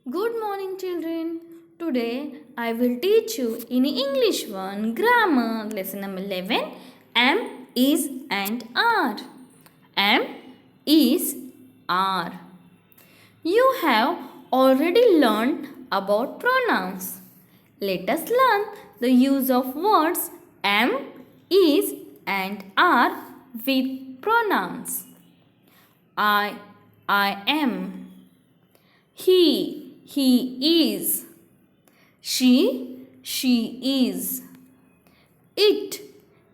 Good morning, children. Today I will teach you in English 1 grammar lesson number 11 am, is, and are. Am, is, are. You have already learned about pronouns. Let us learn the use of words am, is, and are with pronouns. I am. He is. She is. It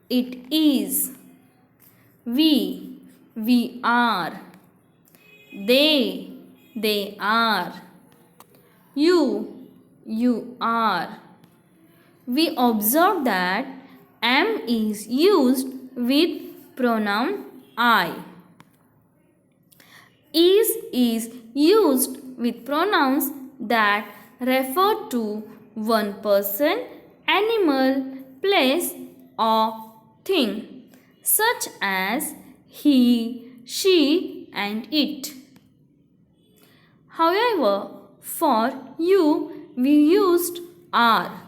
is. We are. They are. You are. We observe that am is used with pronoun I. Is used with pronouns that refer to one person, animal, place, or thing, such as he, she, and it. However, for you, we used are.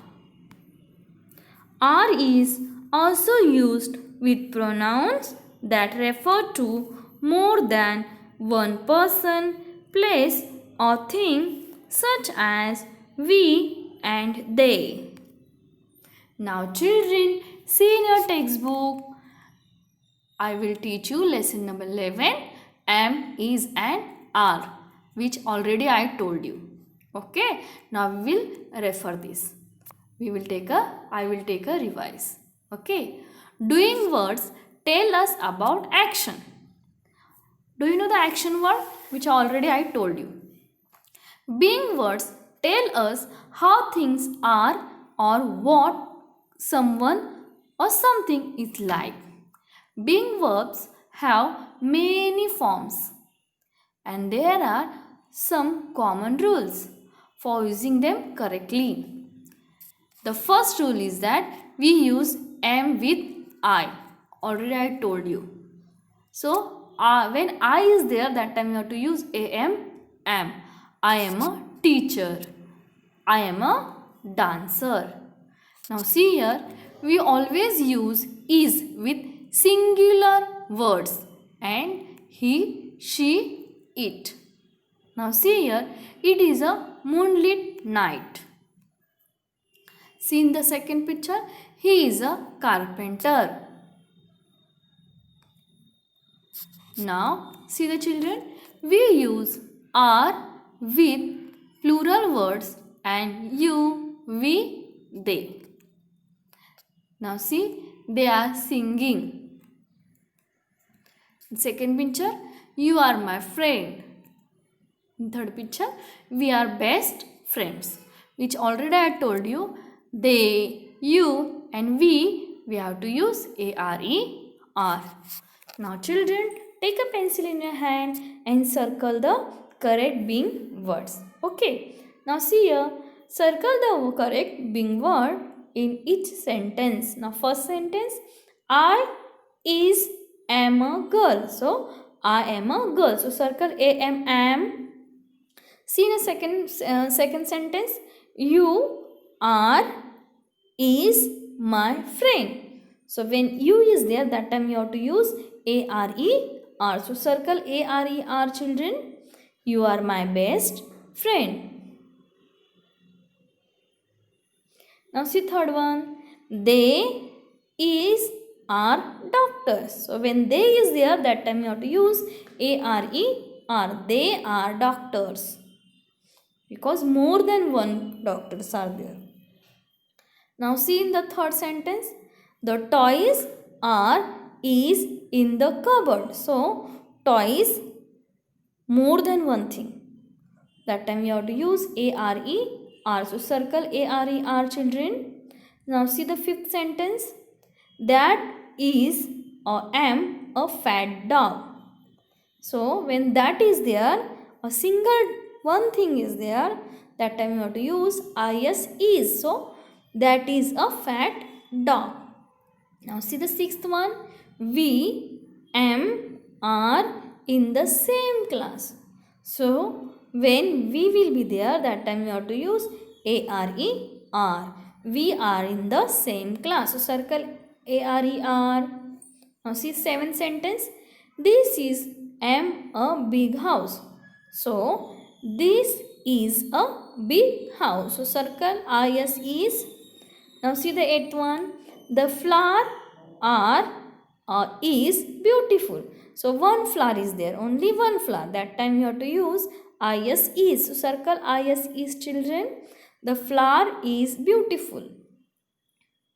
Are is also used with pronouns that refer to more than one person, place, or thing, such as we and they. Now, children, see in your textbook. I will teach you lesson number 11 am, is, and are, which already I told you. Okay, now we will refer this. I will take a revise. Okay, doing words tell us about action. Do you know the action word which already I told you? Being words tell us how things are or what someone or something is like. Being verbs have many forms and there are some common rules for using them correctly. The first rule is that we use am with I. Already I told you. So, when I is there, that time you have to use am. I am a teacher. I am a dancer. Now see here, we always use is with singular words and he, she, it. Now see here, it is a moonlit night. See in the second picture, he is a carpenter. Now, see the children, we use are with plural words and you, we, they. Now see, they are singing. Second picture, you are my friend. In third picture, we are best friends, which already I told you, they, you, and we have to use are. Now children, take a pencil in your hand and circle the correct being words. Okay. Now see here, circle the correct being word in each sentence. Now first sentence, I am a girl. So I am a girl. So circle am. See in a second sentence, you are is my friend. So when you is there, that time you have to use are. So circle are children. You are my best friend. Now see third one. They are doctors. So when they is there, that time you have to use are. They are doctors. Because more than one doctors are there. Now see in the third sentence, the toys is in the cupboard. So toys more than one thing. That time you have to use are. So circle are children. Now see the fifth sentence. That is or am a fat dog. So when that is there, a single one thing is there, that time you have to use is. So that is a fat dog. Now see the sixth one. We are in the same class. So When we will be there, that time we have to use ARER. We are in the same class. So circle ARER. Now see seventh sentence. This is a big house. So this is a big house. So circle IS is. Now see the eighth one. The flower are is beautiful. So one flower is there. Only one flower. That time you have to use IS is. So circle IS is, children. The flower is beautiful.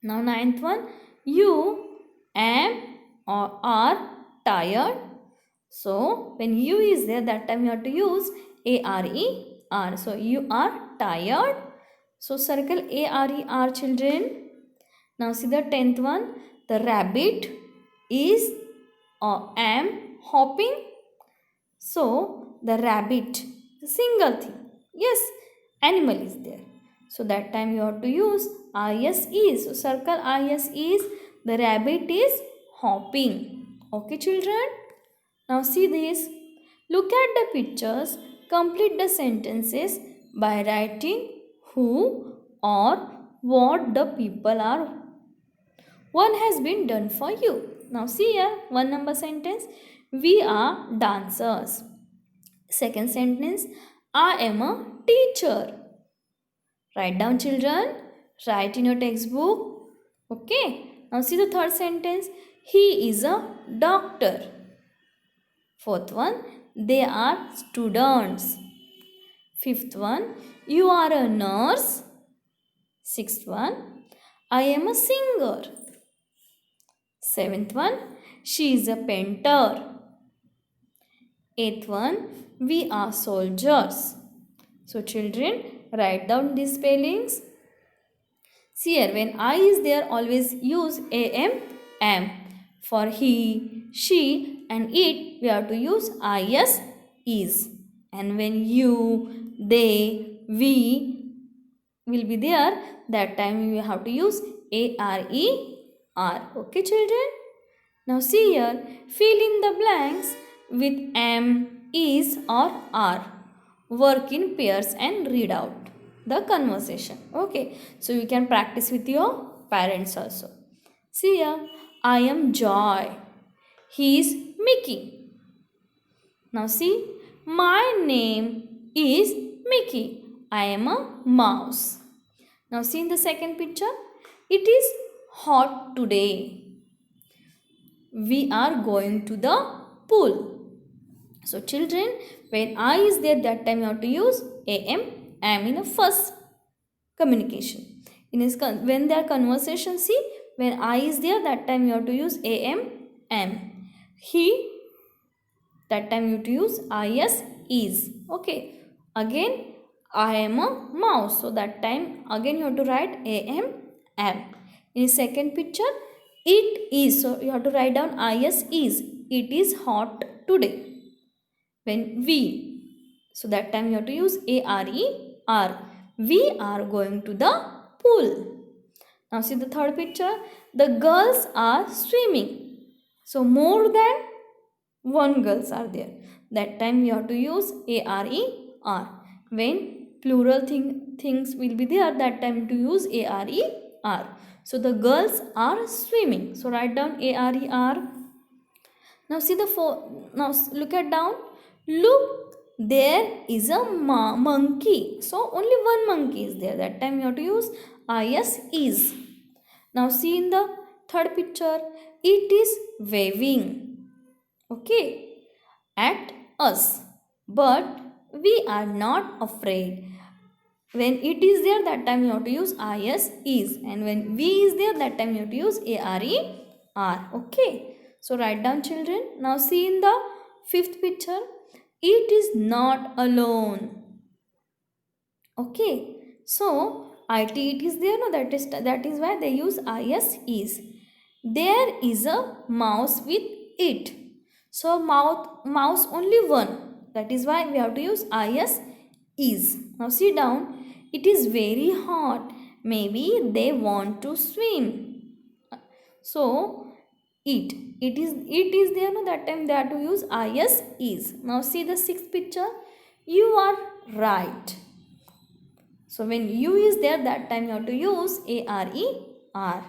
Now ninth one. You am or are tired. So when you is there, that time you have to use ARER. So you are tired. So circle ARER, children. Now see the 10th one. The rabbit is or am hopping. So the rabbit, the single thing. Yes, animal is there. So that time you have to use IS is. So circle IS is. The rabbit is hopping. Okay, children. Now see this. Look at the pictures. Complete the sentences by writing who or what the people are. One has been done for you. Now see here, 1 number sentence. We are dancers. Second sentence. I am a teacher. Write down, children. Write in your textbook. Okay. Now see the third sentence. He is a doctor. Fourth one. They are students. Fifth one. You are a nurse. Sixth one. I am a singer. Seventh one. She is a painter. Eighth one. We are soldiers. So children, write down these spellings. See here, when I is there, always use am. For he, she and it, we have to use is. And when you, they, we will be there, that time we have to use ARER. Okay, children? Now see here, fill in the blanks with am, is or are. Work in pairs and read out the conversation. Okay, so you can practice with your parents also. See here, I am Joy. He is Mickey. Now see, my name is Mickey. I am a mouse. Now see in the second picture, it is hot today. We are going to the pool. So children, when I is there, that time you have to use am in a first communication. When there are conversation, see, when I is there, that time you have to use am. He, that time you have to use is. Okay. Again, I am a mouse. So that time again you have to write am. In the second picture, it is. So you have to write down is. It is hot today. When we, so that time you have to use ARER. We are going to the pool. Now see the third picture. The girls are swimming. So more than one girls are there. That time you have to use ARER. When plural things will be there, that time to use ARER. So the girls are swimming. So write down ARER. Now see now look at down. Look, there is a monkey. So only one monkey is there. That time you have to use is. Now see in the third picture, it is waving. Okay, at us. But we are not afraid. When it is there, that time you have to use is. And when we is there, that time you have to use ARER. Okay. So write down, children. Now see in the fifth picture. It is not alone. Okay. So it is there. No, that is why they use is. There is a mouse with it. So mouse only one. That is why we have to use is. Now see down. It is very hot. Maybe they want to swim. So it is there, no, that time they have to use is. Now see the sixth picture. You are right. So when you is there, that time you have to use ARER.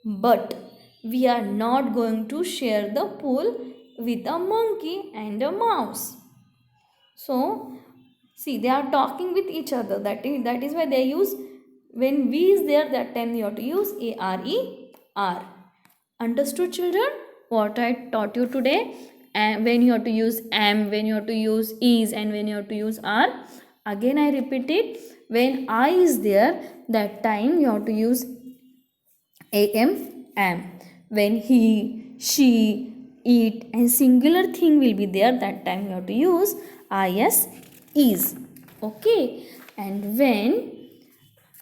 But we are not going to share the pool with a monkey and a mouse. So see, they are talking with each other. That is why they use, when we is there, that time you have to use ARER. Understood, children? What I taught you today? And when you have to use am, when you have to use is, and when you have to use are. Again I repeat it. When I is there, that time you have to use am. When he, she, it and singular thing will be there, that time you have to use is. Okay. And when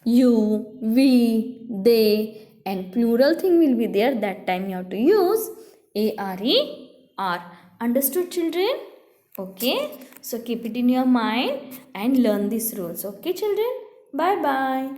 you, we, they and plural thing will be there, that time you have to use ARER. Understood, children? Okay. So keep it in your mind and learn these rules. Okay, children? Bye bye.